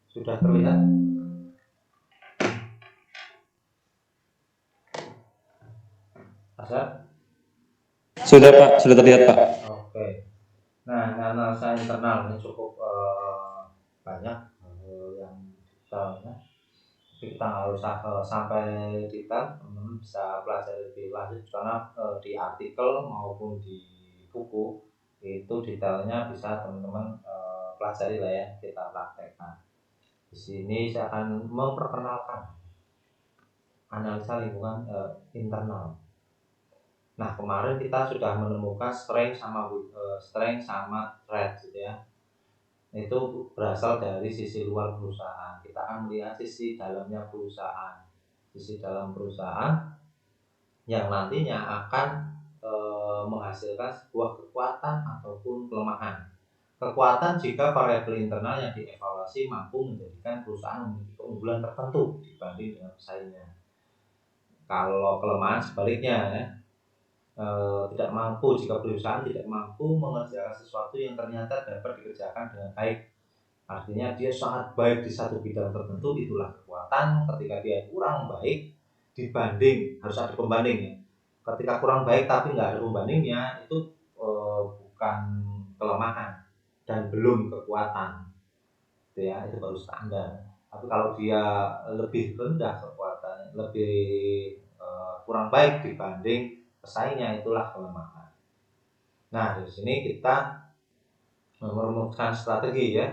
Sudah terlihat? Asal? Sudah Pak, sudah terlihat Pak. Oke. Nah, analisa internal ini cukup banyak yang misalnya kita harus sampai detail, teman-teman bisa pelajari lebih lanjut karena di artikel maupun di buku itu detailnya bisa teman-teman pelajari lah ya, kita praktekkan. Di sini saya akan memperkenalkan analisa lingkungan internal. Nah, kemarin kita sudah menemukan strength sama threat gitu ya. Itu berasal dari sisi luar perusahaan. Kita akan melihat sisi dalamnya perusahaan. Sisi dalam perusahaan yang nantinya akan menghasilkan sebuah kekuatan ataupun kelemahan. Kekuatan jika variabel internal yang dievaluasi mampu menjadikan perusahaan memiliki keunggulan tertentu dibanding dengan pesaingnya. Kalau kelemahan sebaliknya ya, tidak mampu jika perusahaan tidak mampu mengerjakan sesuatu yang ternyata dapat dikerjakan dengan baik. Artinya dia sangat baik di satu bidang tertentu, itulah kekuatan. Ketika dia kurang baik dibanding, harus ada pembanding ya. Ketika kurang baik tapi nggak ada pembandingnya, itu bukan kelemahan dan belum kekuatan, itu ya, itu baru standar. Tapi kalau dia lebih rendah kekuatannya, lebih kurang baik dibanding pesaingnya, itulah kelemahan. Nah, di sini kita merumuskan strategi ya,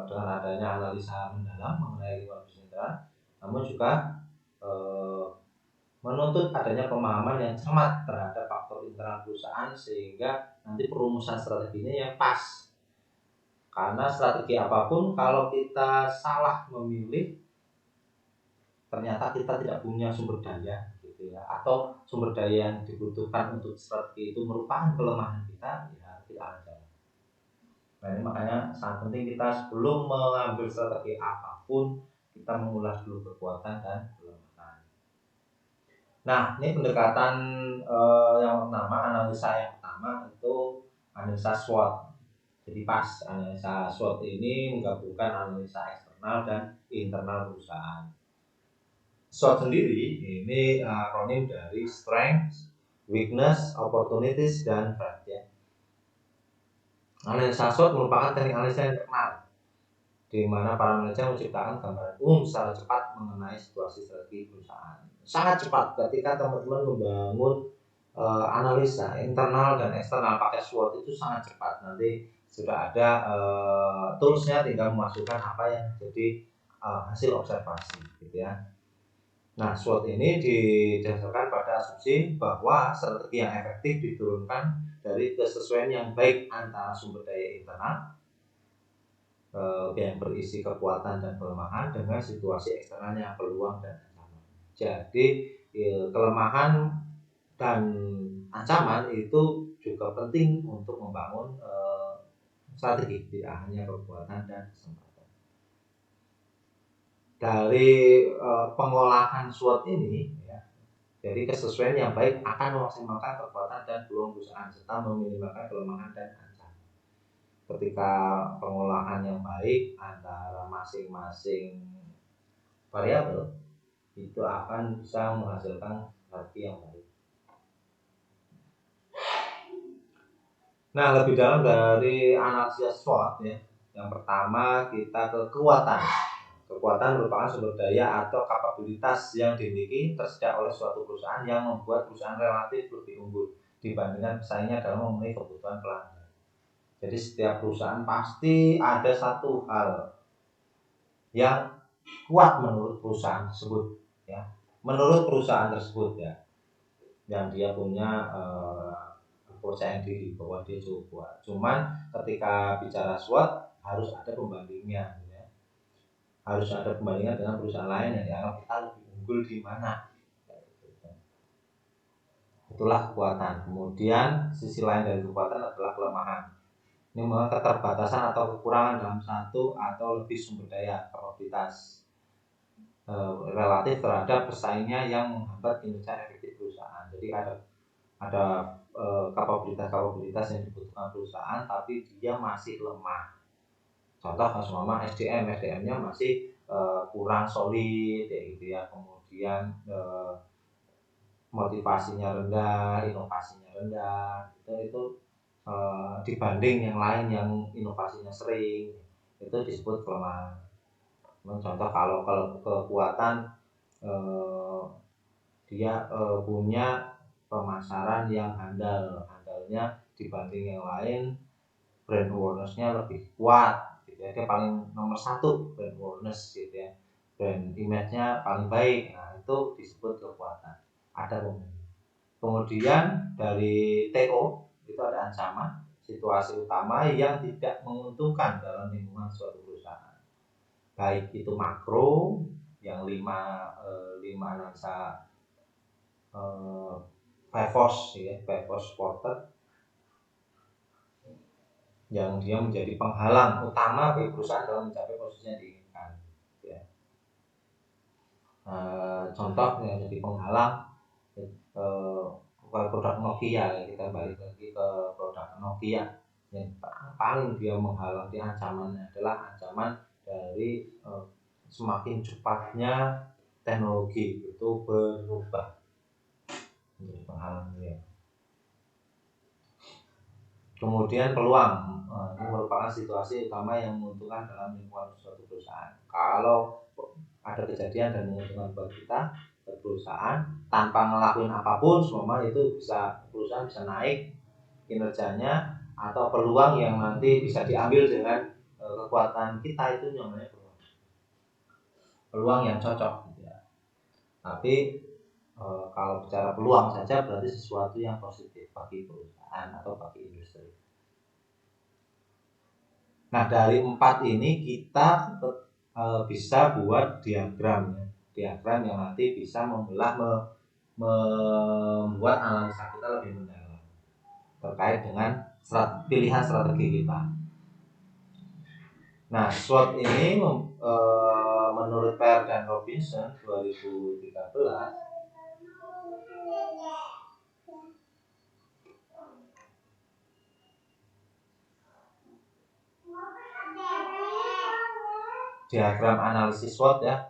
dengan adanya analisa mendalam mengenai lingkungan bisnis internal, namun juga menuntut adanya pemahaman yang cermat terhadap faktor internal perusahaan sehingga nanti perumusan strateginya yang pas. Karena strategi apapun kalau kita salah memilih, ternyata kita tidak punya sumber daya gitu ya, atau sumber daya yang dibutuhkan untuk strategi itu merupakan kelemahan kita, ya tidak ada. Nah, ini makanya sangat penting kita sebelum mengambil strategi apapun kita mengulas dulu kekuatan dan kelemahan. Nah, ini pendekatan yang pertama, analisa yang pertama itu analisa SWOT. Jadi pas analisa SWOT ini menggabungkan analisa eksternal dan internal perusahaan. SWOT sendiri ini akronim dari strength, weakness, opportunities, dan threat ya. Analisa SWOT merupakan teknik analisa internal di mana para manajer menciptakan gambaran umum secara cepat mengenai situasi strategi perusahaan. Sangat cepat ketika teman-teman membangun analisa internal dan eksternal pakai SWOT itu sangat cepat. Nanti sudah ada toolsnya, tinggal memasukkan apa yang jadi hasil observasi gitu ya. Nah, SWOT ini didasarkan pada asumsi bahwa strategi yang efektif diturunkan dari kesesuaian yang baik antara sumber daya internal yang berisi kekuatan dan kelemahan dengan situasi eksternalnya, peluang dan ancaman. Jadi kelemahan dan ancaman itu juga penting untuk membangun strategi, tidak hanya kekuatan dan kesempatan. Dari pengolahan SWOT ini ya, jadi kesesuaian yang baik akan memaksimalkan kekuatan dan peluang perusahaan serta meminimalkan kelemahan dan ancaman. Ketika pengolahan yang baik antara masing-masing variabel itu akan bisa menghasilkan strategi yang baik. Nah, lebih dalam dari analisis SWOT ya, yang pertama kita ke kekuatan. Kekuatan merupakan sumber daya atau kapabilitas yang dimiliki tersedia oleh suatu perusahaan yang membuat perusahaan relatif lebih unggul dibandingkan pesaingnya dalam memenuhi kebutuhan pelanggan. Jadi setiap perusahaan pasti ada satu hal yang kuat menurut perusahaan tersebut ya. Menurut perusahaan tersebut ya, yang dia punya kepercayaan diri bahwa dia cukup kuat. Cuman ketika bicara SWOT harus ada pembandingnya. Harus ada pembandingan dengan perusahaan lain yang dianggap kita lebih unggul di mana. Itulah kekuatan. Kemudian sisi lain dari kekuatan adalah kelemahan. Ini merupakan keterbatasan atau kekurangan dalam satu atau lebih sumber daya kapabilitas relatif terhadap pesaingnya yang menghambat kinerja efektif perusahaan. Jadi ada kapabilitas yang dibutuhkan perusahaan tapi dia masih lemah. Contoh seumpama SDM-nya masih kurang solid ya gitu ya. Kemudian motivasinya rendah, inovasinya rendah, itu dibanding yang lain yang inovasinya sering, itu disebut kelemahan. Contoh kalau kekuatan dia punya pemasaran yang handalnya dibanding yang lain, brand awareness-nya lebih kuat gitu ya. Dia paling nomor 1 brand awareness gitu ya, brand image-nya paling baik. Nah itu disebut kekuatan. Ada kemudian dari TO itu ada ancaman, situasi utama yang tidak menguntungkan dalam lingkungan suatu perusahaan, baik itu makro yang 5 analisa five force porter yang dia menjadi penghalang utama bagi perusahaan dalam mencapai posisi yang diinginkan ya. Contoh yang jadi penghalang produk Nokia, kita balik lagi ke produk Nokia, yang paling dia menghalang, ancamannya adalah ancaman dari semakin cepatnya teknologi itu berubah, menjadi penghalang dia. Kemudian peluang, ini merupakan situasi utama yang menguntungkan dalam lingkungan suatu perusahaan. Kalau ada kejadian dan menguntungkan buat kita, perusahaan, tanpa ngelakuin apapun, semua itu perusahaan bisa naik kinerjanya, atau peluang yang nanti bisa diambil dengan kekuatan kita, itu namanya peluang yang cocok gitu ya. Tapi kalau bicara peluang saja berarti sesuatu yang positif bagi perusahaan atau bagi industri. Nah dari 4 ini kita bisa buat diagram ya. Diagram yang nanti bisa membelah, membuat analisa kita lebih mendalam terkait dengan pilihan strategi kita. Nah, SWOT ini menurut Pear dan Robinson 2013 diagram analisis SWOT ya.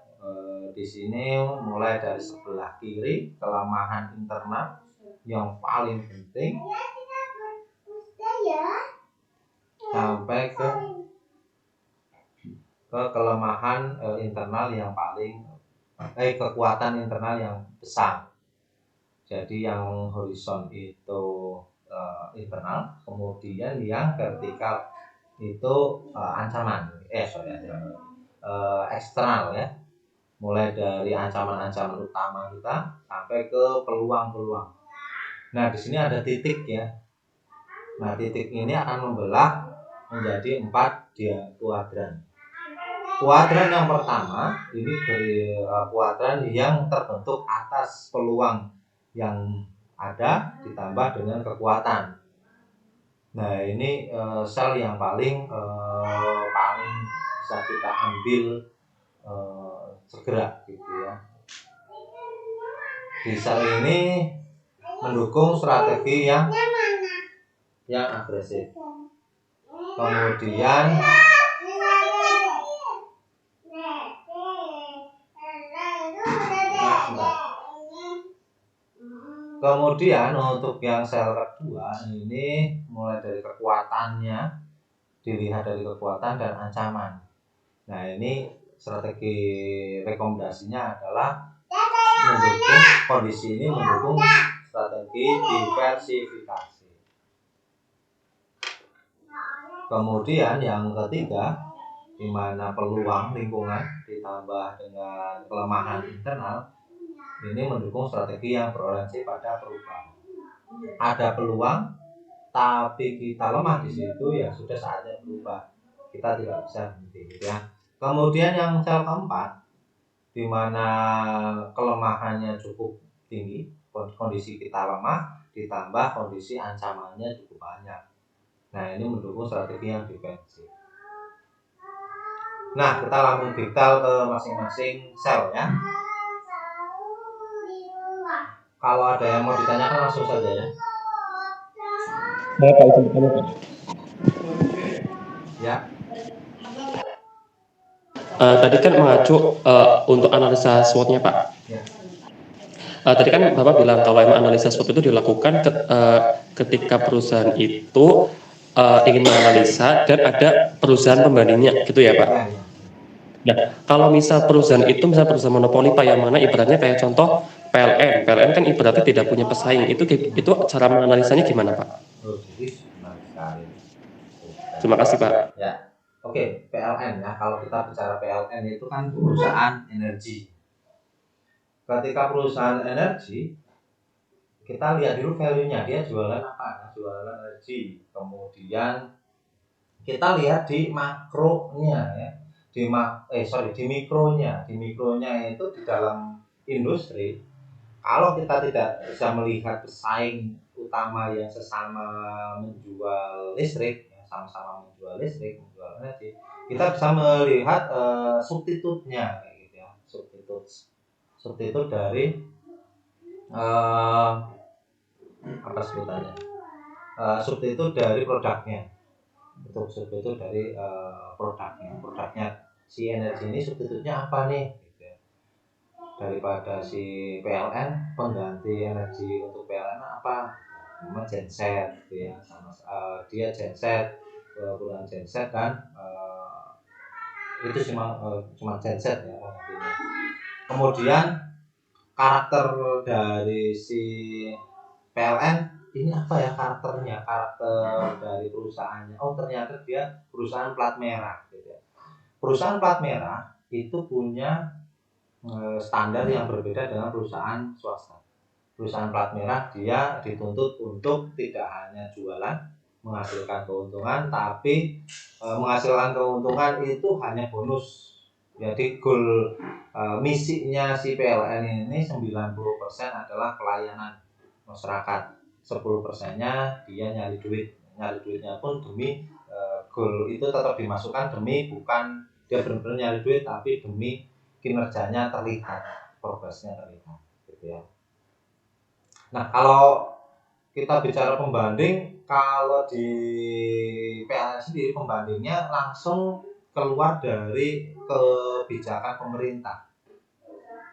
Di sini mulai dari sebelah kiri kelemahan internal yang paling penting sampai ke kelemahan internal yang paling kekuatan internal yang besar. Jadi yang horizon itu internal, kemudian yang vertikal itu ancaman. Eksternal ya. Mulai dari ancaman-ancaman utama kita sampai ke peluang-peluang. Nah, di sini ada titik ya. Nah, titik ini akan membelah menjadi 4 kuadran. Kuadran yang pertama ini kuadran yang terbentuk atas peluang yang ada ditambah dengan kekuatan. Nah, ini sel yang paling bisa kita ambil segera gitu ya. Di sel ini mendukung strategi yang agresif. Kemudian untuk yang sel kedua ini mulai dari kekuatannya, dilihat dari kekuatan dan ancaman. Nah, ini strategi rekomendasinya adalah mendukung kondisi ini, mendukung strategi diversifikasi. Kemudian yang ketiga, di mana peluang lingkungan ditambah dengan kelemahan internal, ini mendukung strategi yang berorientasi pada perubahan. Ada peluang, tapi kita lemah di situ, ya sudah saatnya berubah. Kita tidak bisa berhenti, gitu ya. Kemudian yang sel keempat, di mana kelemahannya cukup tinggi, kondisi kita lemah, ditambah kondisi ancamannya cukup banyak. Nah, ini mendukung strategi yang defensif. Nah, kita langsung detail ke masing-masing sel ya. Kalau ada yang mau ditanyakan langsung saja ya. Saya Pak, izin bertanya Pak. Ya. Tadi kan mengacu untuk analisa SWOT-nya Pak. Ya. Tadi kan Bapak bilang kalau emang analisa SWOT itu dilakukan ketika perusahaan itu ingin menganalisa dan ada perusahaan pembandingnya gitu ya Pak. Ya, ya. Nah, kalau misal perusahaan itu misal perusahaan monopoli Pak yang mana ibaratnya kayak contoh PLN kan ibaratnya tidak punya pesaing. Itu cara menganalisanya gimana Pak? Oh, jadi menarik sekali. Terima kasih Pak. Ya, oke, PLN ya. Kalau kita bicara PLN itu kan perusahaan energi. Ketika perusahaan energi, kita lihat dulu value-nya, dia jualan apa? Jualan energi. Kemudian kita lihat di makronya ya. Di mikronya. Di mikronya itu di dalam industri. Kalau kita tidak bisa melihat pesaing utama yang sesama menjual listrik, ya, sama-sama menjual listrik, menjual energi, kita bisa melihat substitutnya kayak gitu ya. Substitut dari apa sebutannya? Substitut dari produknya. Substitut dari produknya si energi ini substitutnya apa nih gitu ya. Daripada si PLN, pengganti energi untuk PLN apa? Nama genset gitu ya, sama dia genset, perusahaan genset dan itu cuma genset ya penggantinya. Kemudian karakter dari si PLN ini apa ya karakternya, karakter dari perusahaannya. Oh ternyata dia perusahaan plat merah gitu ya. Perusahaan plat merah itu punya standar yang berbeda dengan perusahaan swasta. Perusahaan plat merah dia dituntut untuk tidak hanya jualan menghasilkan keuntungan, tapi menghasilkan keuntungan itu hanya bonus. Jadi goal misinya si PLN ini 90% adalah pelayanan masyarakat, 10%-nya dia nyari duitnya pun demi goal itu tetap dimasukkan demi bukan dia benar-benar nyari duit tapi demi kinerjanya terlihat, progresnya terlihat gitu ya. Nah kalau kita bicara pembanding, kalau di PLN sendiri pembandingnya langsung keluar dari kebijakan pemerintah.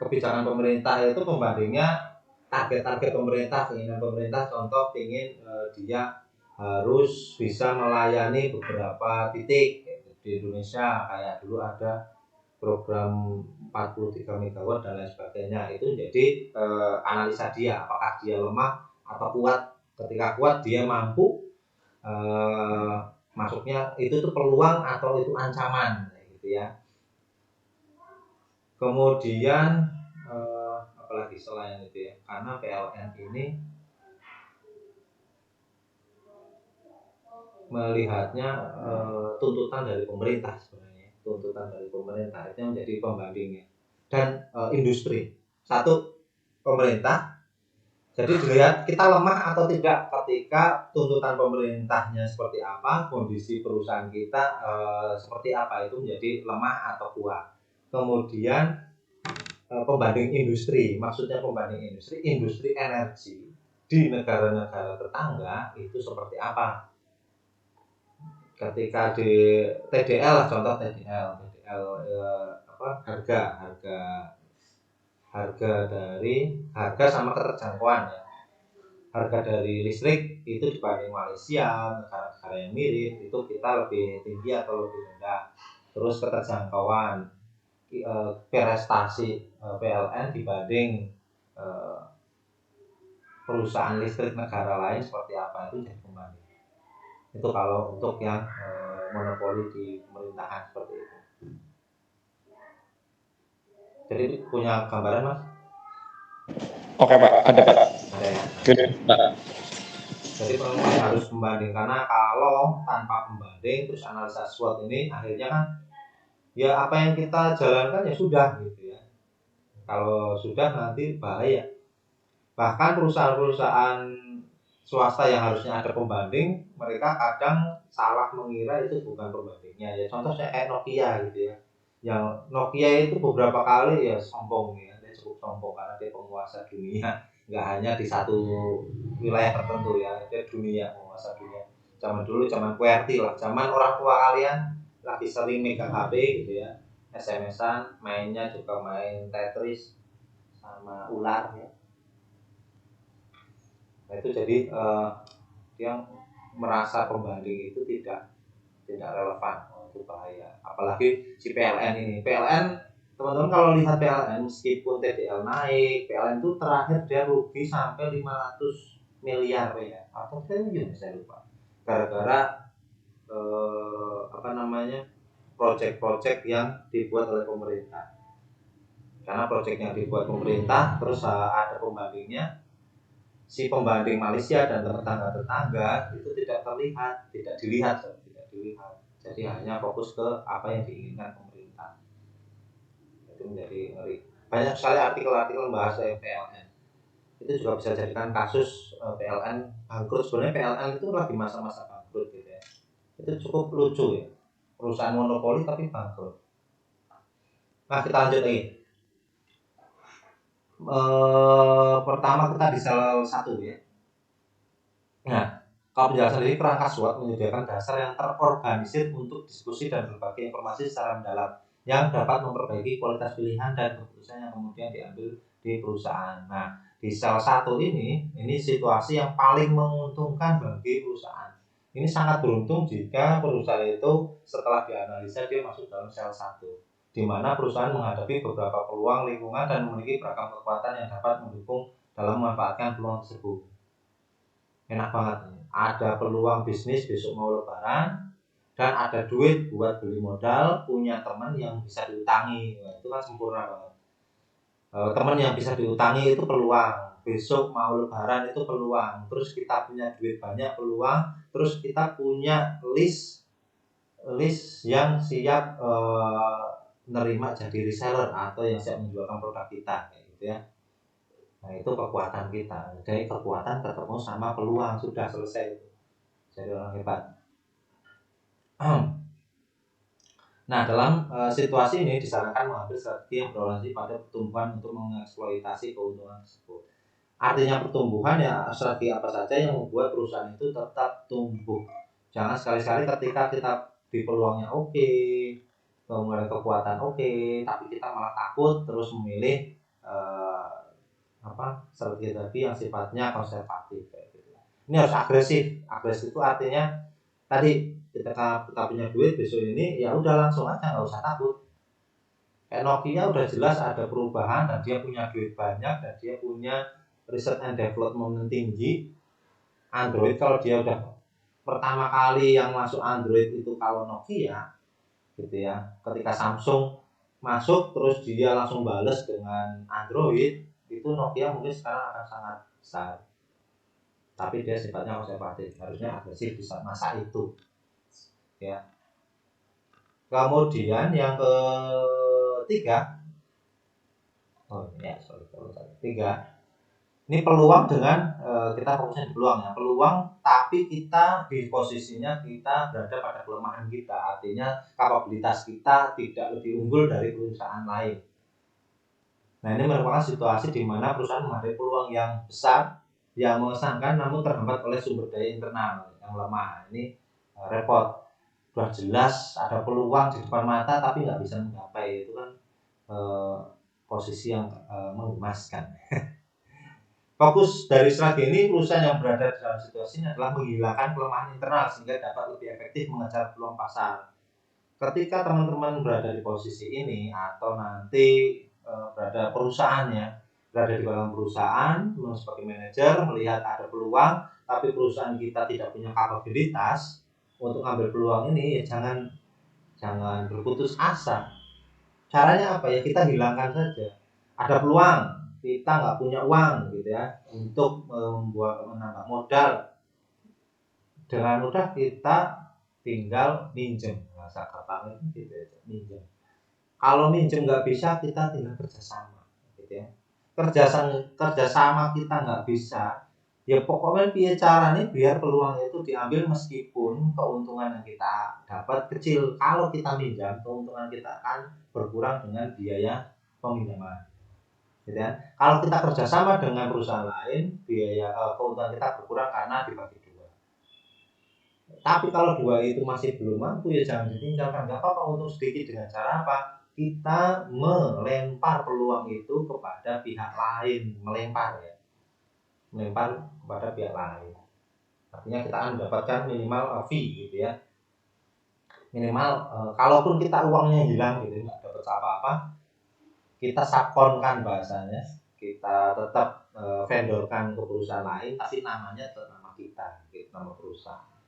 Kebijakan pemerintah itu pembandingnya target-target pemerintah, keinginan pemerintah, contoh ingin dia harus bisa melayani beberapa titik di Indonesia, kayak dulu ada program 43 megawatt dan lain sebagainya. Itu jadi analisa dia apakah dia lemah atau kuat. Ketika kuat dia mampu masuknya itu tuh peluang atau itu ancaman gitu ya. Kemudian apalagi selain itu ya, karena PLN ini melihatnya tuntutan dari pemerintah sebenarnya, tuntutan dari pemerintah itu menjadi pembandingnya. Dan industri, satu pemerintah, jadi dilihat kita lemah atau tidak ketika tuntutan pemerintahnya seperti apa, kondisi perusahaan kita seperti apa, itu menjadi lemah atau kuat. Kemudian pembanding industri, maksudnya pembanding industri energi di negara-negara tetangga itu seperti apa. Ketika di TDL, contoh TDL harga sama keterjangkauan ya. Harga dari listrik itu dibanding Malaysia, negara-negara yang mirip itu kita lebih tinggi atau lebih rendah. Terus keterjangkauan prestasi PLN dibanding perusahaan listrik negara lain seperti apa itu jadi pembanding. Itu kalau untuk yang monopoli di pemerintahan seperti itu. Jadi punya gambaran Mas? Oke Pak, ada Pak. Ada ya. Pak. Jadi penelitian harus pembanding, karena kalau tanpa pembanding terus analisa SWOT ini akhirnya kan ya apa yang kita jalankan ya sudah gitu ya. Kalau sudah nanti bahaya. Bahkan perusahaan-perusahaan swasta yang harusnya ada pembanding, mereka kadang salah mengira itu bukan pembandingnya ya. Contohnya kayak Nokia gitu ya. Yang Nokia itu beberapa kali ya sombong ya, dia cukup sombong karena dia penguasa dunia, nggak hanya di satu wilayah tertentu ya, dia dunia, penguasa dunia. Zaman dulu zaman QWERTY lah, zaman orang tua kalian lagi sering megang HP gitu ya. SMS-an, mainnya juga main Tetris sama ular ya. Nah itu jadi dia merasa pembanding itu tidak relevan, itu bahaya. Apalagi si PLN ini. PLN, teman-teman kalau lihat PLN meskipun TDL naik, PLN itu terakhir dia rugi sampai 500 miliar ya, atau triliun saya lupa. Gara-gara proyek-proyek yang dibuat oleh pemerintah. Karena proyek yang dibuat pemerintah terus ada pembandingnya, si pembanding Malaysia dan tetangga-tetangga itu tidak dilihat. Jadi hanya fokus ke apa yang diinginkan pemerintah. Itu menjadi ngeri. Banyak sekali artikel-artikel membahas PLN. Itu juga bisa jadikan kasus PLN bangkrut. Sebenarnya PLN itu lagi masa-masa bangkrut gitu ya. Itu cukup lucu ya. Perusahaan monopoli tapi bangkrut. Nah kita lanjut lagi. Pertama kita di sel 1 ya. Nah, kalau penjelasan ini kerangka SWOT menyediakan dasar yang terorganisir untuk diskusi dan berbagi informasi secara mendalam yang dapat memperbaiki kualitas pilihan dan keputusan yang kemudian diambil di perusahaan. Nah, di sel 1 ini situasi yang paling menguntungkan bagi perusahaan. Ini sangat beruntung jika perusahaan itu setelah dianalisa dia masuk dalam sel 1, di mana perusahaan menghadapi beberapa peluang lingkungan dan memiliki beragam kekuatan yang dapat mendukung dalam memanfaatkan peluang tersebut. Enak banget nih. Ada peluang bisnis besok mau lebaran dan ada duit buat beli modal, punya teman yang bisa diutangi. Nah, itu kan sempurna banget. Teman yang bisa diutangi itu peluang, besok mau lebaran itu peluang, terus kita punya duit banyak peluang, terus kita punya list yang siap nerima jadi reseller atau yang siap menjualkan produk kita kayak gitu ya. Nah itu kekuatan kita. Jadi kekuatan ketemu sama peluang, sudah selesai. Jadi orang hebat. Nah dalam situasi ini disarankan mengambil strategi yang berorientasi pada pertumbuhan untuk mengeksploitasi keuntungan tersebut. Artinya pertumbuhan ya strategi apa saja yang membuat perusahaan itu tetap tumbuh. Jangan sekali-sekali ketika kita di peluangnya oke, kemudian kekuatan oke, tapi kita malah takut terus memilih strategi tadi yang sifatnya konservatif kayak gitu. Ini harus agresif. Agresif itu artinya tadi ketika kita punya duit besok ini ya udah langsung aja, nggak usah takut. Kayak Nokia udah jelas ada perubahan dan dia punya duit banyak dan dia punya research and development tinggi. Android kalau dia udah pertama kali yang masuk Android itu kalau Nokia gitu ya. Ketika Samsung masuk terus dia langsung bales dengan Android, itu Nokia mungkin sekarang akan sangat besar. Tapi dia sifatnya konservatif, harusnya agresif di masa itu. Ya. Kemudian yang ketiga, ini peluang dengan kita fokusnya di peluang ya. Peluang tapi kita di posisinya kita berada pada kelemahan kita. Artinya kapabilitas kita tidak lebih unggul dari perusahaan lain. Nah ini merupakan situasi di mana perusahaan menghadapi peluang yang besar yang mengesankan namun terhambat oleh sumber daya internal yang lemah. Ini repot. Sudah jelas ada peluang di depan mata tapi nggak bisa menggapai, itu kan posisi yang menggemaskan. Fokus dari strategi ini, perusahaan yang berada dalam situasi ini adalah menghilangkan kelemahan internal sehingga dapat lebih efektif mengejar peluang pasar. Ketika teman-teman berada di posisi ini atau nanti berada di dalam perusahaan sebagai manajer melihat ada peluang tapi perusahaan kita tidak punya kapabilitas untuk ambil peluang ini, ya jangan berputus asa. Caranya apa ya, kita hilangkan saja. Ada peluang, kita nggak punya uang gitu ya untuk menambah modal, dengan mudah kita tinggal minjem. Bahasa gampangnya gitu ya, minjem. Kalau minjem nggak bisa, kita tinggal kerjasama gitu ya. Kerjasama kita nggak bisa, ya pokoknya piye caranya biar peluang itu diambil meskipun keuntungan yang kita dapat kecil. Kalau kita minjam, keuntungan kita akan berkurang dengan biaya peminjaman gitu ya. Kalau kita kerjasama dengan perusahaan lain, biaya keuntungan kita berkurang karena dibagi dua. Tapi kalau dua itu masih belum mampu, ya jangan ditinggalkan. Gak apa-apa, untung sedikit dengan cara apa? kita melempar peluang itu kepada pihak lain, melempar kepada pihak lain. Artinya kita akan mendapatkan minimal fee gitu ya. Minimal kalaupun kita uangnya hilang gitu, nggak dapat apa-apa, kita sakonkan bahasanya, kita tetap vendorkan ke perusahaan lain, tapi namanya tetap nama kita, gitu, nama perusahaan.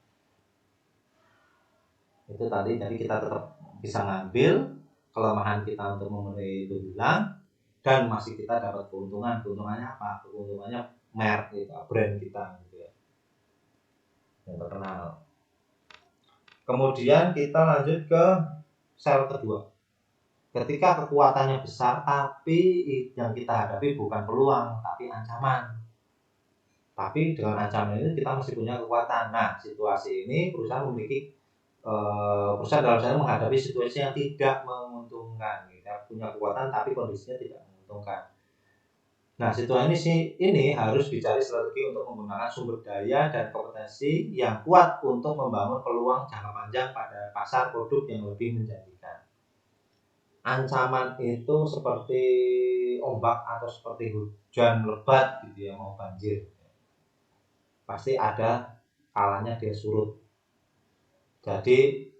Itu tadi, jadi kita tetap bisa ngambil kelemahan kita untuk memenuhi itu hilang, dan masih kita dapat keuntungan. Keuntungannya apa? Keuntungannya merek gitu, brand kita gitu ya, yang terkenal. Kemudian kita lanjut ke sel kedua. Ketika kekuatannya besar, tapi yang kita hadapi bukan peluang, tapi ancaman. Tapi dengan ancaman ini kita masih punya kekuatan. Nah, situasi ini perusahaan memiliki perusahaan dalam saya menghadapi situasi yang tidak menguntungkan. Kita punya kekuatan tapi kondisinya tidak menguntungkan. Nah, situasi ini harus dicari strategi untuk menggunakan sumber daya dan kompetensi yang kuat untuk membangun peluang jangka panjang pada pasar produk yang lebih menjanjikan. Ancaman itu seperti ombak atau seperti hujan lebat gitu ya, mau banjir. Pasti ada kalanya dia surut. Jadi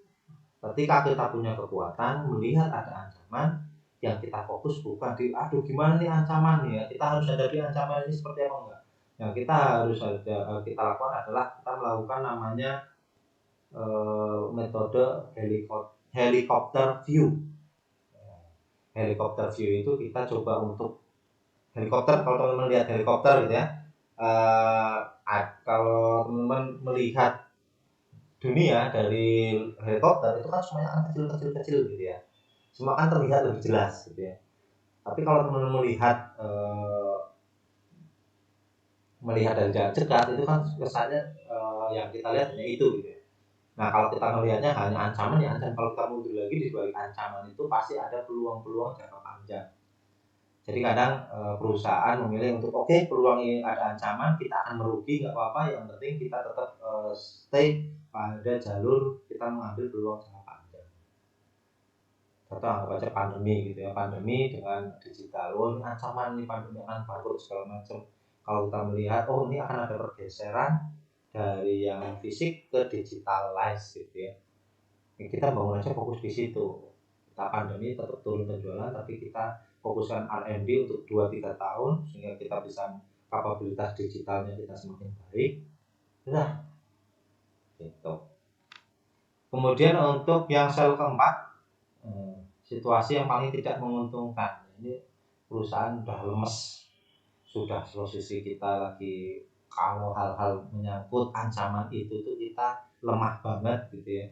ketika kita punya kekuatan, melihat ada ancaman, yang kita fokus bukan di aduh gimana nih ancaman ya, kita harus hadapi ancaman ini seperti apa enggak. Yang kita lakukan adalah kita melakukan namanya metode helikopter view. Helikopter view itu kita coba untuk helikopter, kalau teman-teman lihat helikopter gitu ya, kalau teman-teman melihat dunia dari helikopter itu kan semuanya kan kecil gitu ya, semua kan terlihat lebih jelas gitu ya. Tapi kalau teman-teman melihat dari jarak dekat itu kan kesannya yang kita lihat hanya itu gitu ya. Nah, kalau kita melihatnya hanya ancaman ya ancaman, kalau kita mundur lagi di balik ancaman itu pasti ada peluang-peluang jangka panjang. Jadi kadang perusahaan memilih untuk peluang ini ada ancaman, kita akan merugi nggak apa-apa, yang penting kita tetap stay pada jalur kita mengambil peluang jangka panjang. Contoh anggap aja pandemi gitu ya, pandemi dengan digital, ini ancaman nih, pandemi akan bangkrut segala macam. Kalau kita melihat ini akan ada pergeseran dari yang fisik ke digitalize gitu ya, kita bangun aja fokus di situ. Kita pandemi tetap turun penjualan, tapi kita fokuskan R&D untuk 2-3 tahun sehingga kita bisa kapabilitas digitalnya kita semakin baik. Nah, gitu. Kemudian untuk yang sel keempat, situasi yang paling tidak menguntungkan. Ini perusahaan sudah lemes, sudah posisi kita lagi, kalau hal-hal menyangkut ancaman itu tuh kita lemah banget gitu ya.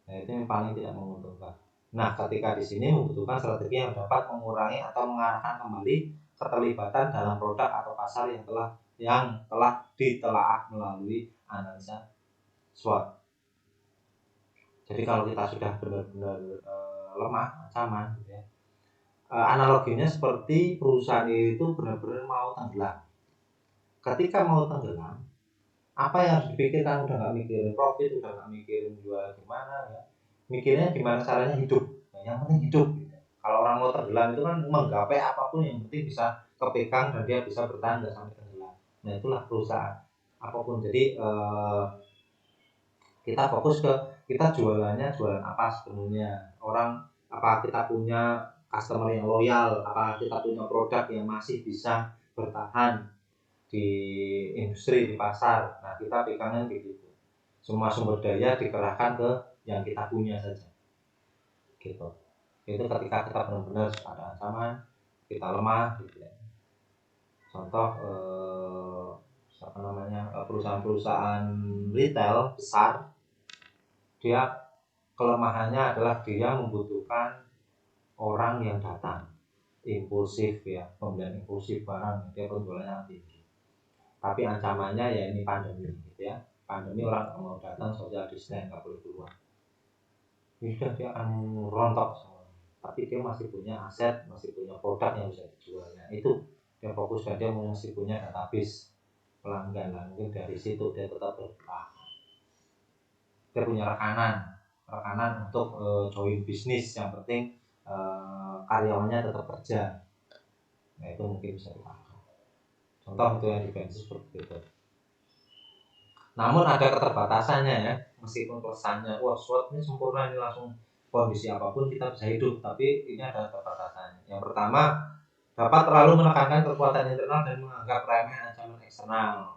Nah, itu yang paling tidak menguntungkan. Nah, ketika di sini membutuhkan strategi yang dapat mengurangi atau mengarahkan kembali keterlibatan dalam produk atau pasar yang telah ditelaah melalui analisa SWOT. Jadi kalau kita sudah benar-benar lemah ancaman gitu ya, analoginya seperti perusahaan itu benar-benar mau tenggelam. Ketika mau tenggelam, apa yang harus dipikirkan? Udah nggak mikirin profit, udah nggak mikirin jual gimana ya, mikirnya gimana caranya hidup. Nah, yang penting hidup gitu. Kalau orang mau tenggelam itu kan menggapai apapun yang penting bisa kepegang dan dia bisa bertahan nggak sampai tenggelam. Nah, itulah perusahaan apapun. Jadi kita fokus ke kita jualannya jualan apa sebenarnya, orang apa kita punya customer yang loyal, apa kita punya produk yang masih bisa bertahan di industri, di pasar. Nah, kita pegangnya begitu. Semua sumber daya dikerahkan ke yang kita punya saja. Gitu. Itu ketika kita benar-benar ada ancaman, kita lemah gitu ya. Contoh perusahaan-perusahaan retail besar, dia kelemahannya adalah dia membutuhkan orang yang datang impulsif ya, pembelian impulsif barang, dia penjualannya tinggi. Tapi ancamannya ya ini pandemi gitu ya. Pandemi orang nggak mau datang, social distancing, nggak boleh keluar. Sudah dia akan rontok semua. Tapi dia masih punya aset, masih punya produk yang bisa dijualnya. Itu dia fokus dan dia masih punya database pelanggan. Nah, mungkin dari situ dia tetap bertahan. Dia punya rekanan untuk join bisnis. Yang penting karyawannya tetap kerja. Nah itu mungkin bisa dipakai. Contoh itu yang defensif seperti itu. Namun ada keterbatasannya ya, meskipun kesannya wah SWOT ini sempurna, ini langsung kondisi apapun kita bisa hidup, tapi ini ada keterbatasannya. Yang pertama, dapat terlalu menekankan kekuatan internal dan menganggap remeh ancaman eksternal.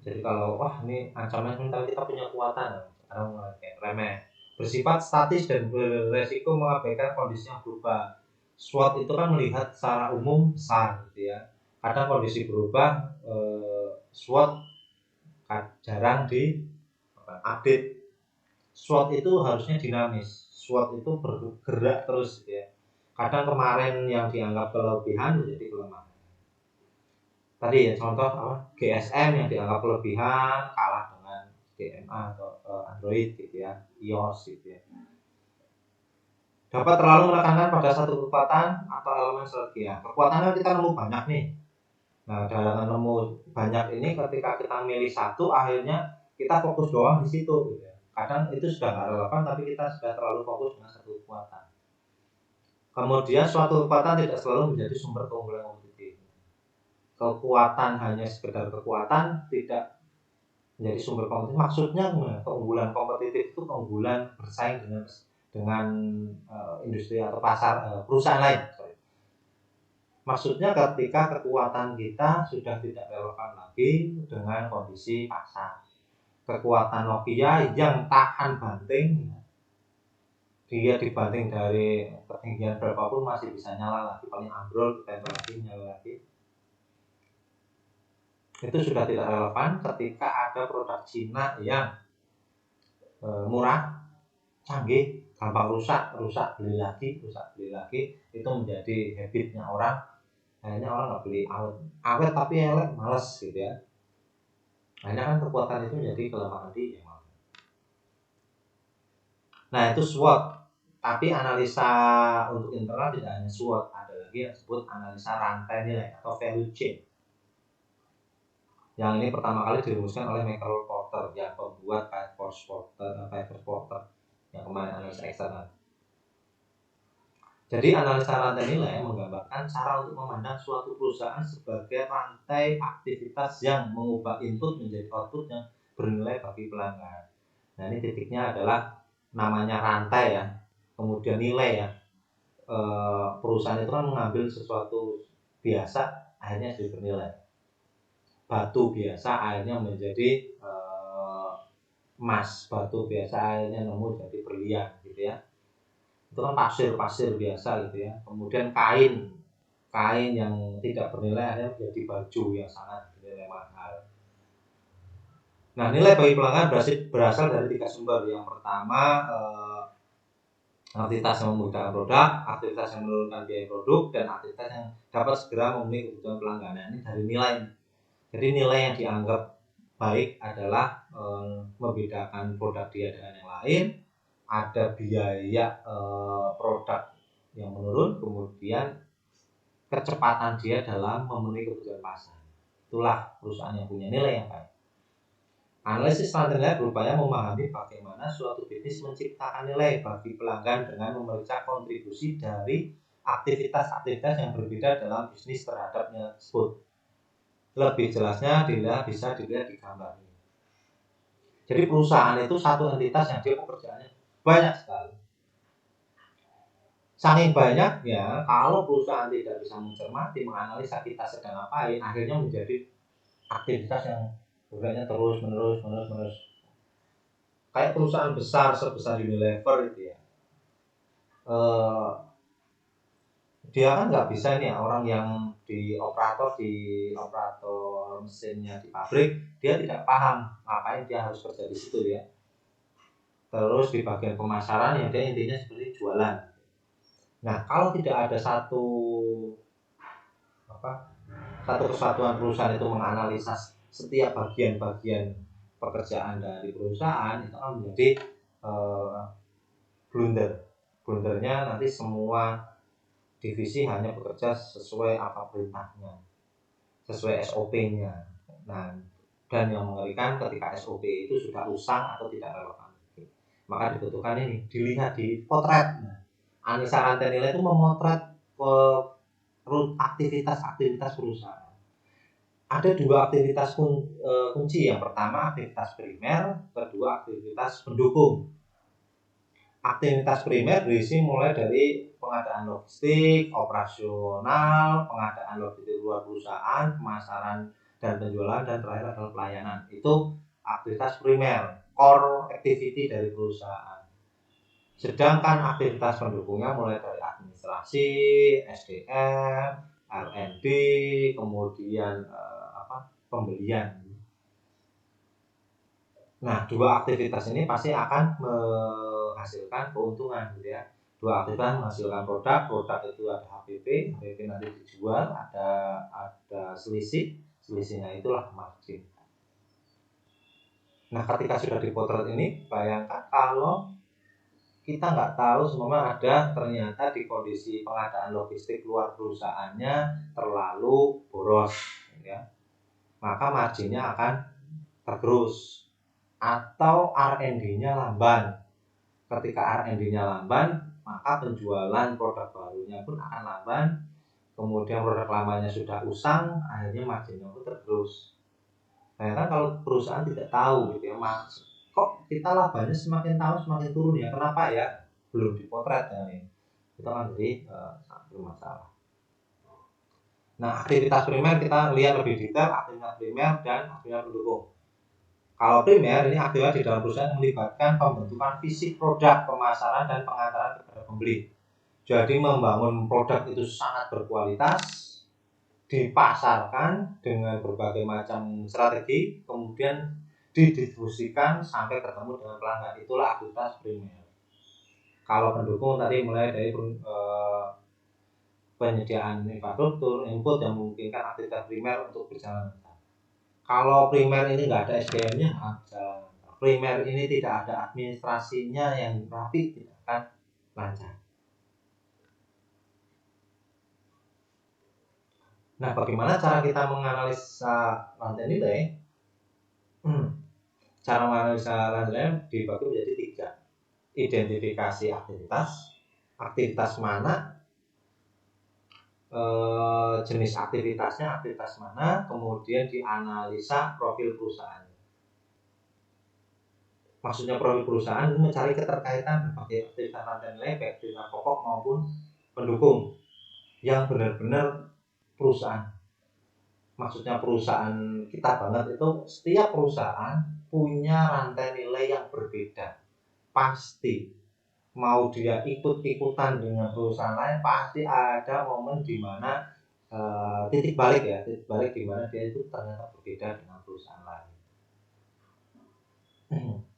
Jadi kalau wah ini ancaman internal kita punya kekuatan, sekarang kayak remeh. Bersifat statis dan beresiko mengabaikan kondisi yang berubah. SWOT itu kan melihat secara umum besar gitu ya. Kadang kondisi berubah, SWOT jarang di update. SWOT itu harusnya dinamis. SWOT itu bergerak terus gitu ya. Kadang kemarin yang dianggap kelebihan menjadi kelemahan. Tadi ya contoh apa? GSM yang dianggap kelebihan kalah dengan GMA atau Android gitu ya, iOS gitu ya. Dapat terlalu menekankan pada satu kekuatan atau elemen strategi. Kekuatannya kita nemu banyak nih. Nah, dalam nemu banyak ini ketika kita milih satu, akhirnya kita fokus doang di situ gitu ya. Kadang itu sudah nggak relevan, tapi kita sudah terlalu fokus dengan satu kekuatan. Kemudian suatu kekuatan tidak selalu menjadi sumber keunggulan kompetitif. Kekuatan hanya sekedar kekuatan tidak menjadi sumber kompetitif. Maksudnya keunggulan kompetitif itu keunggulan bersaing dengan industri atau pasar perusahaan lain. Maksudnya ketika kekuatan kita sudah tidak relevan lagi dengan kondisi pasar. Kekuatan Nokia yang tahan banting, dia dibanting dari ketinggian berapapun masih bisa nyala lagi, paling ambrol ditempel lagi, nyala lagi. Itu sudah tidak relevan ketika ada produk Cina yang murah, canggih, gampang rusak beli lagi, itu menjadi habitnya orang. Akhirnya orang nggak beli awet tapi elek males gitu ya. Akhirnya kan kekuatan itu menjadi kelemahan dia. Nah itu SWOT. Tapi analisa untuk internal tidak hanya SWOT, ada lagi yang disebut analisa rantai nilai atau value chain. Yang ini pertama kali dirumuskan oleh Michael Porter yang pembuat Piper Porter yang kemarin analisa eksternal. Jadi analisa rantai nilai menggambarkan cara untuk memandang suatu perusahaan sebagai rantai aktivitas yang mengubah input menjadi output yang bernilai bagi pelanggan. Nah ini titiknya adalah namanya rantai ya, kemudian nilai ya. Perusahaan itu kan mengambil sesuatu biasa akhirnya jadi bernilai. Batu biasa akhirnya menjadi emas, batu biasa akhirnya nemu jadi berlian gitu ya. Itu kan pasir biasa gitu ya. Kemudian kain yang tidak bernilai akhirnya menjadi baju yang sangat bernilai mahal. Nah nilai bagi pelanggan berasal dari 3 sumber. Yang pertama aktivitas yang memudahkan produk, aktivitas yang menurunkan biaya produk, dan aktivitas yang dapat segera memenuhi kebutuhan pelanggan. Nah, ini dari nilai. Jadi nilai yang dianggap baik adalah membedakan produk dia dengan yang lain. Ada biaya produk yang menurun, kemudian kecepatan dia dalam memenuhi kebutuhan pasar. Itulah perusahaan yang punya nilai yang baik. Analisis rantai nilai berupaya memahami bagaimana suatu bisnis menciptakan nilai bagi pelanggan dengan memeriksa kontribusi dari aktivitas-aktivitas yang berbeda dalam bisnis terhadapnya tersebut. Lebih jelasnya bisa dilihat di gambar ini. Jadi perusahaan itu satu entitas yang dia pekerjaannya banyak sekali. Saking banyaknya, kalau perusahaan tidak bisa mencermati, menganalisa kita sedang ngapain, akhirnya menjadi aktivitas yang bergeraknya terus menerus. Kayak perusahaan besar sebesar Unilever itu ya, dia kan nggak bisa nih orang yang di operator mesinnya di pabrik, dia tidak paham ngapain dia harus kerja di situ ya. Terus di bagian pemasaran yang dia intinya seperti jualan. Nah kalau tidak ada satu kesatuan perusahaan itu menganalisa setiap bagian-bagian pekerjaan dari perusahaan, itu akan menjadi blundernya nanti semua divisi hanya bekerja sesuai apa perintahnya, sesuai SOP-nya. Nah, dan yang mengerikan ketika SOP itu sudah usang atau tidak relevan, maka dibutuhkan ini dilihat di potret. Nah, Analisa rantai nilai itu memotret aktivitas perusahaan. Ada dua aktivitas kunci. Yang pertama aktivitas primer, kedua aktivitas pendukung. Aktivitas primer berisi mulai dari pengadaan logistik, operasional, pengadaan logistik luar perusahaan, pemasaran dan penjualan, dan terakhir adalah pelayanan. Itu aktivitas primer, core activity dari perusahaan. Sedangkan aktivitas pendukungnya mulai dari administrasi, SDM, R&D, kemudian pembelian. Nah, dua aktivitas ini pasti akan menghasilkan keuntungan, gitu ya. Dua aktivitas menghasilkan produk itu ada HPP nanti dijual, ada selisihnya itulah margin. Nah, ketika sudah dipotret ini, bayangkan kalau kita nggak tahu semua ada ternyata di kondisi pengadaan logistik luar perusahaannya terlalu boros, ya. Maka marginnya akan tergerus atau R&D-nya lamban. Ketika R&D-nya lamban, maka penjualan produk barunya pun akan lamban. Kemudian produk lamanya sudah usang, akhirnya marginnya pun tergerus. Bayangkan kalau perusahaan tidak tahu, gitu ya, kok kita labanya semakin tahun semakin turun ya, kenapa ya? Belum dipotret ya, ini kita kan jadi sangat bermasalah. Nah, aktivitas primer kita lihat lebih detail, aktivitas primer dan aktivitas pendukung. Kalau primer ini aktivitas di dalam perusahaan melibatkan pembentukan fisik produk, pemasaran, dan pengantaran kepada pembeli. Jadi membangun produk itu sangat berkualitas, dipasarkan dengan berbagai macam strategi, kemudian didistribusikan sampai ketemu dengan pelanggan. Itulah aktivitas primer. Kalau pendukung tadi mulai dari penyediaan infrastruktur, input yang memungkinkan aktivitas primer untuk berjalan. Kalau primer ini nggak ada SDM-nya, primer ini tidak ada administrasinya yang rapi, tidak akan lancar. Nah, bagaimana cara kita menganalisa rantai nilai? Cara menganalisa rantai nilai dibagi menjadi 3. Identifikasi aktivitas mana, jenis aktivitas mana, kemudian dianalisa profil perusahaan. Maksudnya profil perusahaan mencari keterkaitan berbagai aktivitas rantai nilai, baik aktivitas pokok maupun pendukung yang benar-benar perusahaan. Maksudnya perusahaan kita banget itu, setiap perusahaan punya rantai nilai yang berbeda. Pasti mau dia ikut-ikutan dengan perusahaan lain, pasti ada momen di mana titik balik di mana dia itu ternyata berbeda dengan perusahaan lain.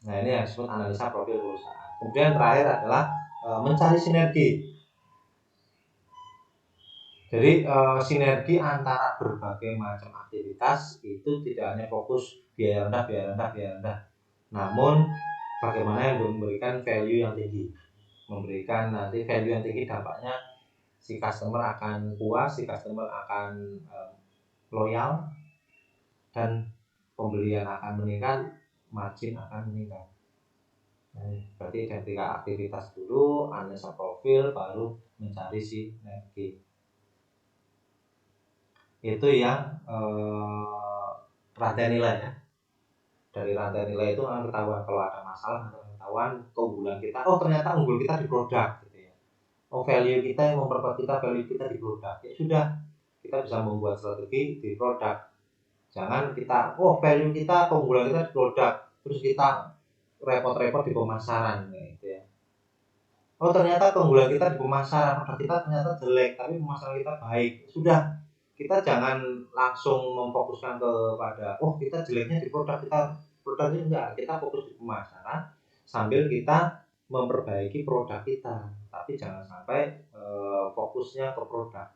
Nah, ini yang disebut analisa profil perusahaan. Kemudian terakhir adalah mencari sinergi. Jadi sinergi antara berbagai macam aktivitas itu tidak hanya fokus biaya rendah, namun bagaimana yang memberikan value yang tinggi. Memberikan nanti value yang tinggi, dampaknya si customer akan puas, si customer akan loyal, dan pembelian akan meningkat, margin akan meningkat. Berarti ketika aktivitas dulu, analisa profil, baru mencari sinergi. Itu yang rantai nilai ya. Dari rantai nilai itu akan ketahuan kalau ada masalah, ketahuan keunggulan kita. Oh, ternyata unggul kita di produk. Value kita yang memperkuat kita, value kita di produk. Ya sudah, kita bisa membuat strategi di produk. Jangan kita, value kita, keunggulan kita di produk, terus kita repot-repot di pemasaran, gitu ya. Oh, ternyata keunggulan kita di pemasaran, produk kita ternyata jelek, tapi pemasaran kita baik. Sudah, kita jangan langsung memfokuskan kepada, kita jeleknya di produk ini enggak. Kita fokus di pemasaran sambil kita memperbaiki produk kita, tapi jangan sampai fokusnya ke produk.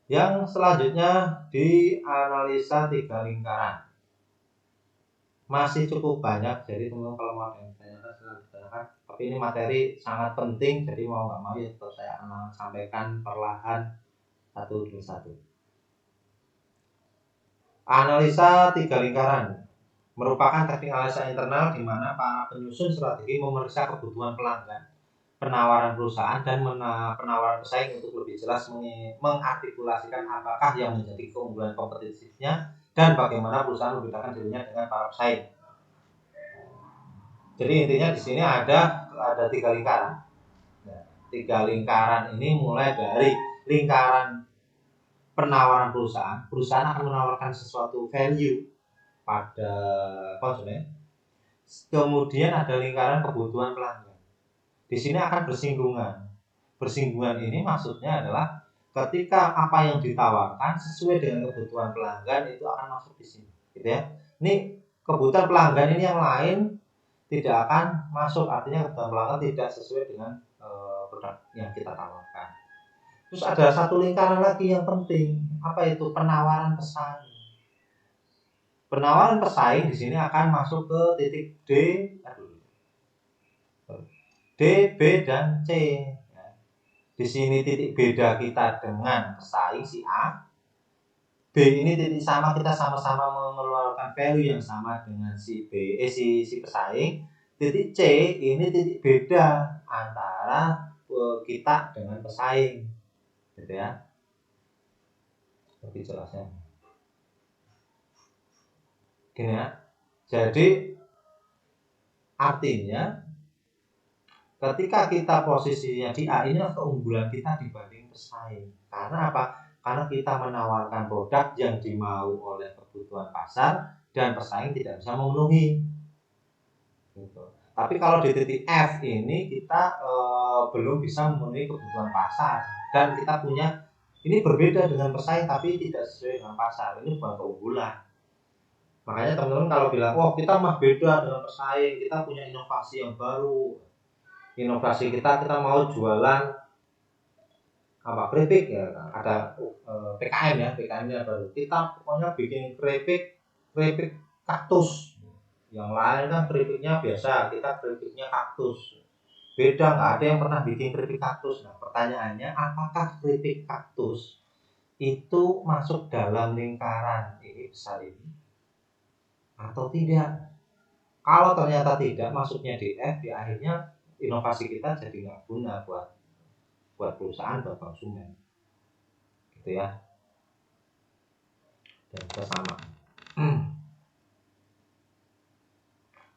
Yang selanjutnya dianalisa 3 lingkaran. Masih cukup banyak, jadi teman-teman kalau mau ada yang ditanyakan silahkan ditanyakan. Tapi ini materi sangat penting, jadi mau nggak mau ya tetap saya sampaikan perlahan satu demi satu. Analisa 3 lingkaran. merupakan teknik analisa internal di mana para penyusun strategi memeriksa kebutuhan pelanggan, penawaran perusahaan, dan penawaran pesaing untuk lebih jelas mengartikulasikan apakah yang menjadi keunggulan kompetitifnya dan bagaimana perusahaan membedakan dirinya dengan para pesaing. Jadi intinya di sini ada 3 lingkaran. Nah, 3 lingkaran ini mulai dari lingkaran penawaran perusahaan. Perusahaan akan menawarkan sesuatu value pada konsumen. Kemudian ada lingkaran kebutuhan pelanggan. Di sini akan bersinggungan. Bersinggungan ini maksudnya adalah ketika apa yang ditawarkan sesuai dengan kebutuhan pelanggan itu akan masuk di sini, gitu ya. Ini kebutuhan pelanggan ini yang lain tidak akan masuk, artinya kebutuhan pelanggan tidak sesuai dengan produk yang kita tawarkan. Terus ada satu lingkaran lagi yang penting, apa itu? Penawaran pesaing. Penawaran pesaing di sini akan masuk ke titik D, B, dan C. Di sini titik beda kita dengan pesaing si A. B ini titik sama, kita sama-sama mengeluarkan value yang sama dengan si B, si pesaing. Titik C ini titik beda antara kita dengan pesaing, gitu ya. Lebih jelasnya gini ya. Jadi artinya ketika kita posisinya di A, ini keunggulan kita dibanding pesaing. Karena apa? Karena kita menawarkan produk yang dimau oleh kebutuhan pasar dan pesaing tidak bisa memenuhi. Gitu. Tapi kalau di titik F ini kita belum bisa memenuhi kebutuhan pasar dan kita punya ini berbeda dengan pesaing tapi tidak sesuai dengan pasar. Ini bukan keunggulan. Makanya teman-teman kalau bilang, wah kita mah beda dengan pesaing, kita punya inovasi yang baru. Inovasi kita mau jualan apa keripik ya, ada PKM ya, PKM-nya baru. Kita pokoknya bikin keripik kaktus. Yang lain kan keripiknya biasa, kita keripiknya kaktus. Beda, nggak ada yang pernah bikin keripik kaktus. Nah pertanyaannya, apakah keripik kaktus itu masuk dalam lingkaran ini besar ini atau tidak? Kalau ternyata tidak, masuknya di F, di akhirnya inovasi kita jadi nggak guna buat perusahaan, buat konsumen, gitu ya. Dan juga sama.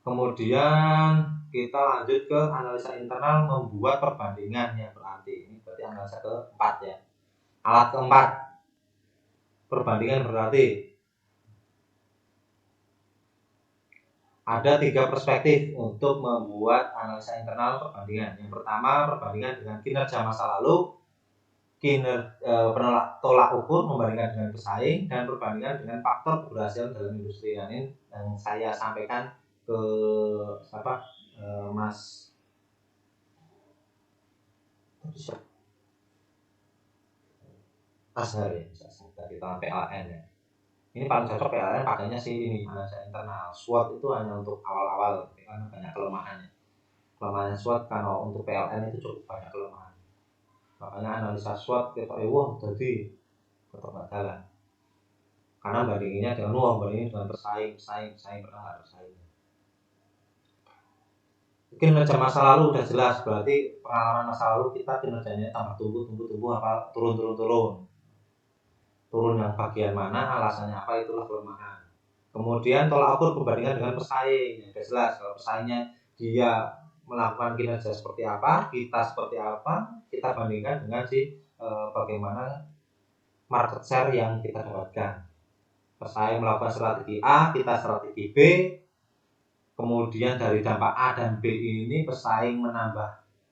Kemudian kita lanjut ke analisa internal, membuat perbandingan ya, berarti analisa keempat ya. Alat keempat, perbandingan berarti ada 3 perspektif untuk membuat analisa internal perbandingan. Yang pertama, perbandingan dengan kinerja masa lalu, tolak ukur membandingkan dengan pesaing, dan perbandingan dengan faktor keberhasilan dalam industri. Ini yang saya sampaikan ke Mas Azhar ya, dari tahun PLN ya. Ini paling cocok PLN pakainya sih ini analisa internal. SWOT itu hanya untuk awal-awal, karena banyak kelemahannya. Kelemahan SWOT kalau untuk PLN itu cukup banyak kelemahan. Makanya analisa SWOT kita jadi tetap nggak jalan. Karena bandinginnya dengan dengan pesaing pernah nggak bersaing. Kinerja masa lalu udah jelas, berarti pengalaman masa lalu kita kinerjanya tambah tumbuh apa turun. Turun yang bagian mana, alasannya apa, itulah kelemahan. Kemudian tolak ukur perbandingan dengan pesaing, ya jelas kalau pesaingnya dia melakukan kinerja seperti apa, kita seperti apa, kita bandingkan dengan bagaimana market share yang kita dapatkan. Pesaing melakukan strategi A, kita strategi B. Kemudian dari dampak A dan B ini pesaing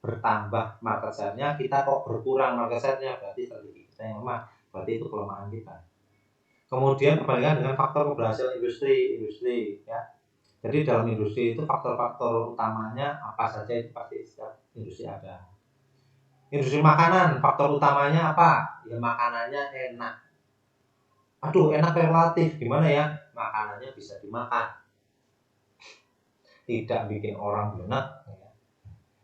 bertambah market share-nya, kita kok berkurang market share-nya, berarti strategi kita yang lemah. Berarti itu kelemahan kita. Kemudian perbandingan dengan faktor keberhasilan industri ya. Jadi dalam industri itu faktor-faktor utamanya apa saja, itu pasti setiap industri ada. Industri makanan, faktor utamanya apa? Ya makanannya enak. Aduh, enak relatif, gimana ya? Makanannya bisa dimakan. Tidak bikin orang benak ya.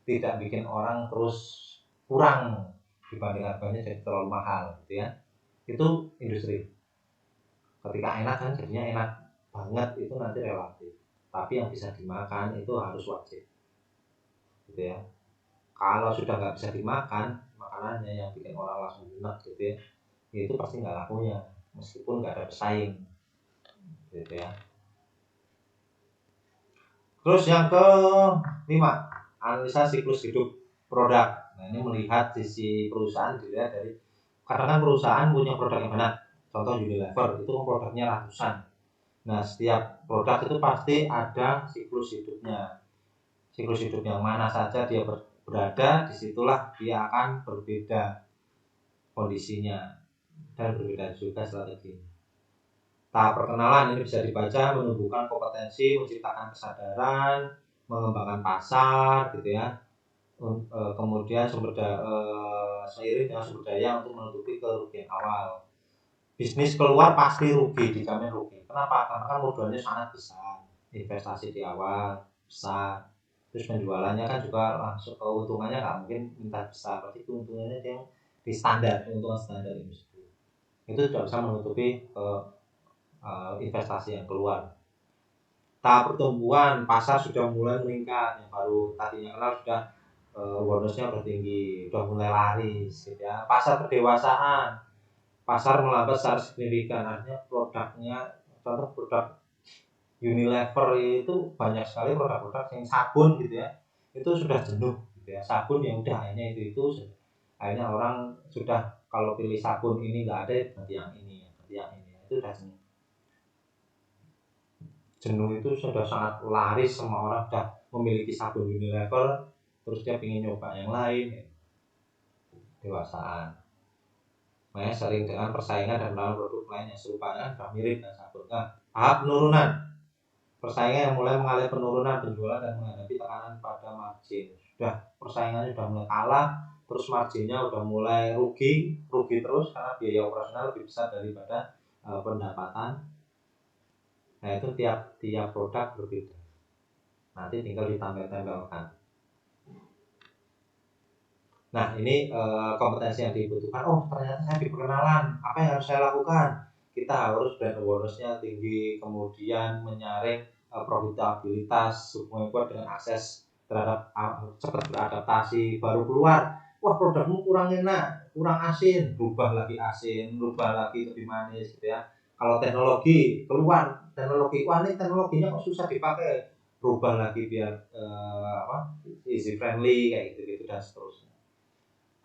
Tidak bikin orang terus kurang dibanding harganya jadi terlalu mahal gitu ya. Itu industri. Ketika enak kan jadinya enak, banget itu nanti relatif, tapi yang bisa dimakan itu harus wajib gitu ya. Kalau sudah nggak bisa dimakan makanannya yang bikin orang langsung enak gitu ya, itu pasti nggak lakunya meskipun nggak ada pesaing gitu ya. Terus yang kelima, analisa siklus hidup produk. Nah, ini melihat sisi perusahaan dilihat dari, karena kan perusahaan punya produk yang banyak. Contoh Unilever itu produknya ratusan. Nah, setiap produk itu pasti ada siklus hidupnya. Siklus hidup yang mana saja dia berada, disitulah dia akan berbeda kondisinya dan berbeda juga strateginya. Tahap perkenalan ini bisa dibaca, menumbuhkan kompetensi, menciptakan kesadaran, mengembangkan pasar gitu ya. Kemudian seiring dengan sumber daya untuk menutupi kerugian awal. Bisnis keluar pasti rugi, dijamin rugi. Kenapa? Karena kan modalnya sangat besar, investasi di awal besar, terus penjualannya kan juga langsung, keuntungannya nggak mungkin minta besar, berarti keuntungannya yang di standar, keuntungan standar industri itu tidak bisa menutupi investasi yang keluar. Tahap pertumbuhan, pasar sudah mulai meningkat, yang baru tadinya kenal sudah bonusnya udah tinggi, udah mulai laris gitu ya. Pasar kedewasaan, pasar melambat secara signifikan, artinya produknya, contoh produk Unilever itu banyak sekali produk-produk yang sabun gitu ya, itu sudah jenuh gitu ya, sabun yang udah akhirnya itu akhirnya orang sudah, kalau pilih sabun ini nggak ada ganti yang ini, ganti yang ini, itu udah jenuh itu sudah sangat laris, semua orang sudah memiliki sabun Unilever, terus dia ingin nyoba yang lain ya. Dewasaan, makanya sering dengan persaingan dan menawarkan produk lain yang serupa kan sudah mirip dengan sabun. Nah, tahap penurunan, persaingan yang mulai mengalami penurunan penjualan dan menghadapi tekanan pada margin. Sudah persaingannya sudah mulai kalah, terus marginnya udah mulai rugi terus karena biaya operasional lebih besar daripada pendapatan. Nah, itu tiap produk berbeda. Nanti tinggal ditambah-tambahkan. Nah, ini kompetensi yang dibutuhkan. Oh, ternyata saya di perkenalan. Apa yang harus saya lakukan? Kita harus brand awareness-nya tinggi, kemudian menyaring profitabilitas, hubungan kuat dengan akses terhadap cepat beradaptasi, baru keluar. Wah, produkmu kurang enak, kurang asin, berubah lagi asin, berubah lagi lebih manis gitu ya. Kalau teknologi keluar, wah ini teknologinya kok susah dipakai, berubah lagi biar easy friendly kayak gitu dan seterusnya.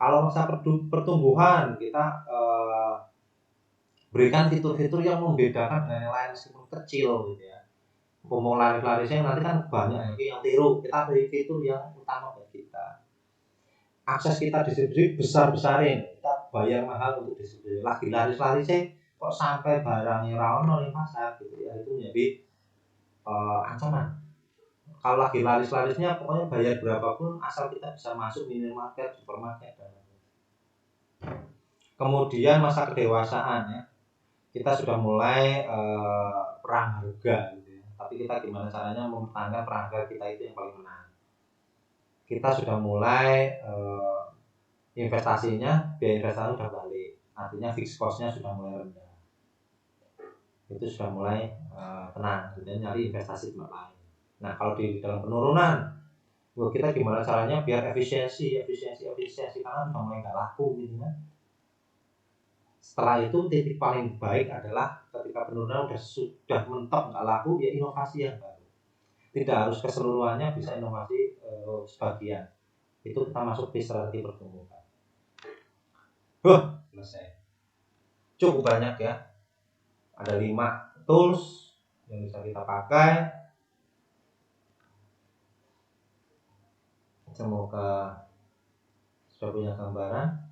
Kalau masa pertumbuhan kita berikan fitur-fitur yang membedakan dengan yang lain meskipun kecil gitu ya. Ngomong laris-larisnya nanti kan banyak yang tiru, kita beri fitur yang utama buat kita. Akses kita distribusi besar-besarin, kita bayar mahal untuk distribusi. Lagi laris-larisnya kok sampai barangnya rawan oleh pasar gitu ya, itu menjadi ancaman. Kalau lagi laris-larisnya pokoknya bayar berapapun asal kita bisa masuk minimarket, supermarket dan kemudian masa kedewasaan ya, kita sudah mulai perang harga gitu ya. Tapi kita gimana caranya mempertahankan perang harga kita itu yang paling menang. Kita sudah mulai investasinya, biaya investasi sudah balik, artinya fixed cost-nya sudah mulai rendah. Itu sudah mulai tenang, kemudian nyari investasi tempat lain. Nah, kalau di dalam penurunan, kita gimana caranya biar efisiensi karena udah mulai nggak laku gitu kan. Setelah itu titik paling baik adalah ketika penurunan sudah mentok nggak laku, ya inovasi yang baru. Tidak harus keseluruhannya, bisa inovasi sebagian. Itu kita masuk di strategi pertumbuhan. Selesai. Cukup banyak ya. Ada 5 tools yang bisa kita pakai. Semoga sudah punya gambaran.